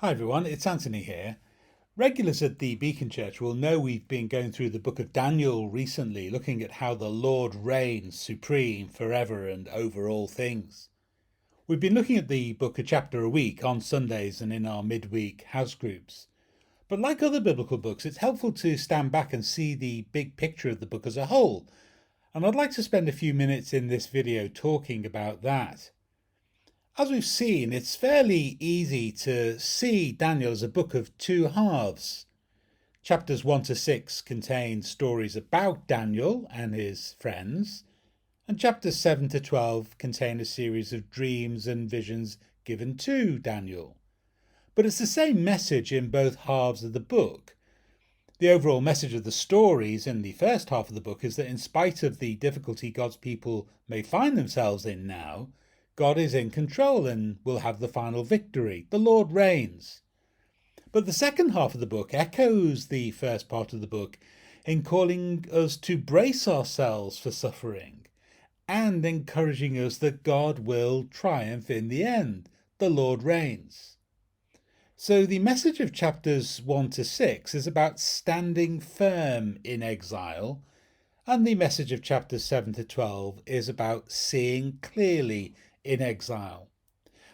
Hi everyone, it's Anthony here. Regulars at the Beacon Church will know we've been going through the book of Daniel recently, looking at how the Lord reigns supreme forever and over all things. We've been looking at the book a chapter a week on Sundays and in our midweek house groups. But like other biblical books, it's helpful to stand back and see the big picture of the book as a whole. And I'd like to spend a few minutes in this video talking about that. As we've seen, it's fairly easy to see Daniel as a book of two halves. Chapters 1 to 6 contain stories about Daniel and his friends, and chapters 7 to 12 contain a series of dreams and visions given to Daniel. But it's the same message in both halves of the book. The overall message of the stories in the first half of the book is that in spite of the difficulty God's people may find themselves in now, God is in control and will have the final victory. The Lord reigns. But the second half of the book echoes the first part of the book in calling us to brace ourselves for suffering and encouraging us that God will triumph in the end. The Lord reigns. So the message of chapters 1 to 6 is about standing firm in exile, and the message of chapters 7 to 12 is about seeing clearly in exile.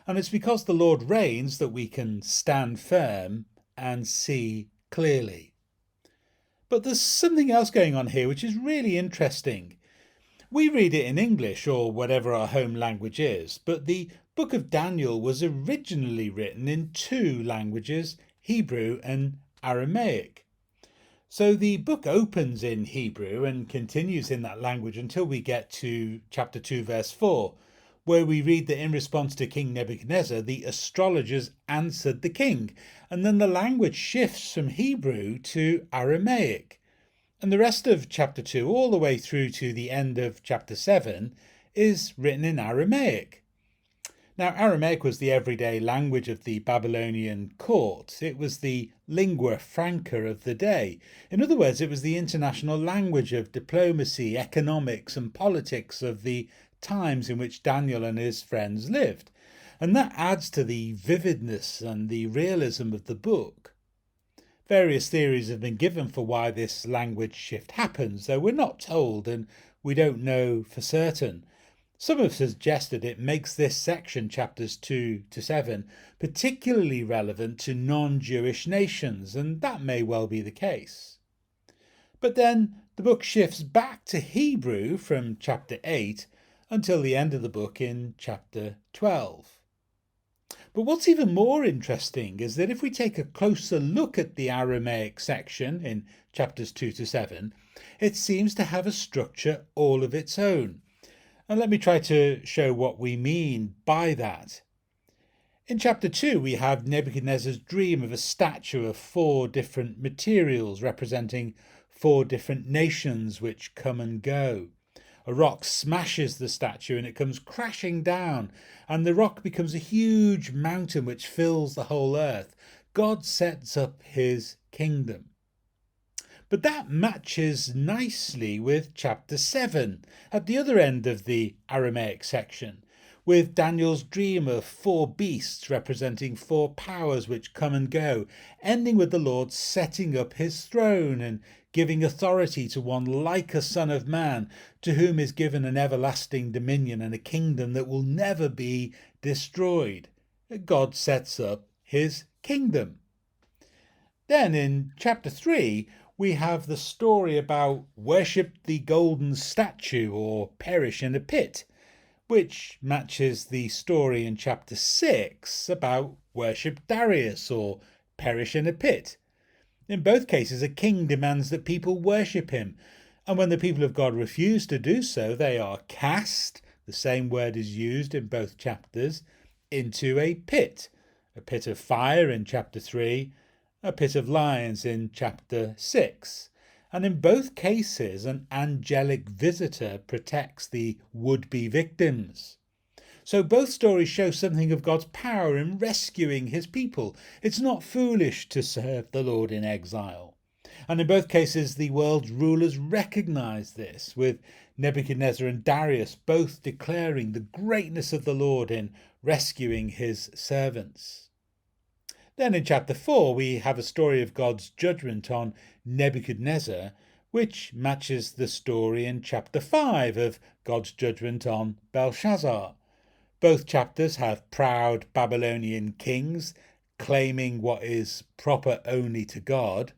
And it's because the Lord reigns that we can stand firm and see clearly. But there's something else going on here which is really interesting. We read it in English or whatever our home language is, but the book of Daniel was originally written in two languages, Hebrew and Aramaic. So the book opens in Hebrew and continues in that language until we get to chapter 2, verse 4, where we read that in response to King Nebuchadnezzar, the astrologers answered the king. And then the language shifts from Hebrew to Aramaic. And the rest of chapter 2, all the way through to the end of chapter 7, is written in Aramaic. Now, Aramaic was the everyday language of the Babylonian court. It was the lingua franca of the day. In other words, it was the international language of diplomacy, economics, and politics of the times in which Daniel and his friends lived. And that adds to the vividness and the realism of the book. Various theories have been given for why this language shift happens, though we're not told and we don't know for certain. Some have suggested it makes this section, chapters 2 to 7, particularly relevant to non-Jewish nations, and that may well be the case. But then the book shifts back to Hebrew from chapter 8 until the end of the book in chapter 12. But what's even more interesting is that if we take a closer look at the Aramaic section in chapters 2 to 7, it seems to have a structure all of its own. And let me try to show what we mean by that. In chapter 2, we have Nebuchadnezzar's dream of a statue of 4 different materials representing 4 different nations which come and go. A rock smashes the statue and it comes crashing down, and the rock becomes a huge mountain which fills the whole earth. God sets up his kingdom. But that matches nicely with chapter 7, at the other end of the Aramaic section, with Daniel's dream of 4 beasts representing 4 powers which come and go, ending with the Lord setting up his throne and giving authority to one like a son of man, to whom is given an everlasting dominion and a kingdom that will never be destroyed. God sets up his kingdom. Then in chapter 3, we have the story about worship the golden statue or perish in a pit, which matches the story in chapter 6 about worship Darius or perish in a pit. In both cases, a king demands that people worship him, and when the people of God refuse to do so, they are cast, the same word is used in both chapters, into a pit of fire in chapter 3, a pit of lions in chapter 6. And in both cases, an angelic visitor protects the would-be victims. So both stories show something of God's power in rescuing his people. It's not foolish to serve the Lord in exile. And in both cases, the world's rulers recognize this, with Nebuchadnezzar and Darius both declaring the greatness of the Lord in rescuing his servants. Then in chapter 4, we have a story of God's judgment on Nebuchadnezzar, which matches the story in chapter 5 of God's judgment on Belshazzar. Both chapters have proud Babylonian kings claiming what is proper only to God.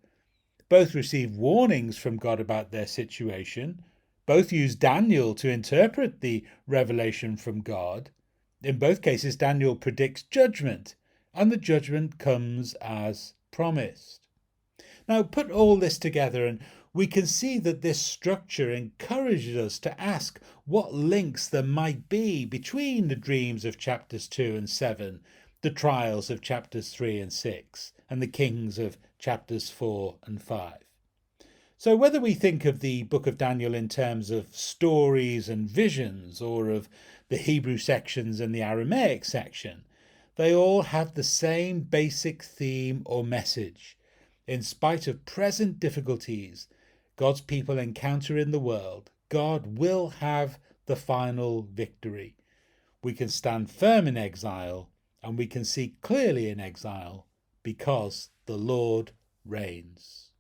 Both receive warnings from God about their situation. Both use Daniel to interpret the revelation from God. In both cases, Daniel predicts judgment, and the judgment comes as promised. Now, put all this together and we can see that this structure encourages us to ask what links there might be between the dreams of chapters 2 and 7, the trials of chapters 3 and 6, and the kings of chapters 4 and 5. So whether we think of the book of Daniel in terms of stories and visions, or of the Hebrew sections and the Aramaic section, they all have the same basic theme or message. In spite of present difficulties God's people encounter in the world, God will have the final victory. We can stand firm in exile, and we can see clearly in exile, because the Lord reigns.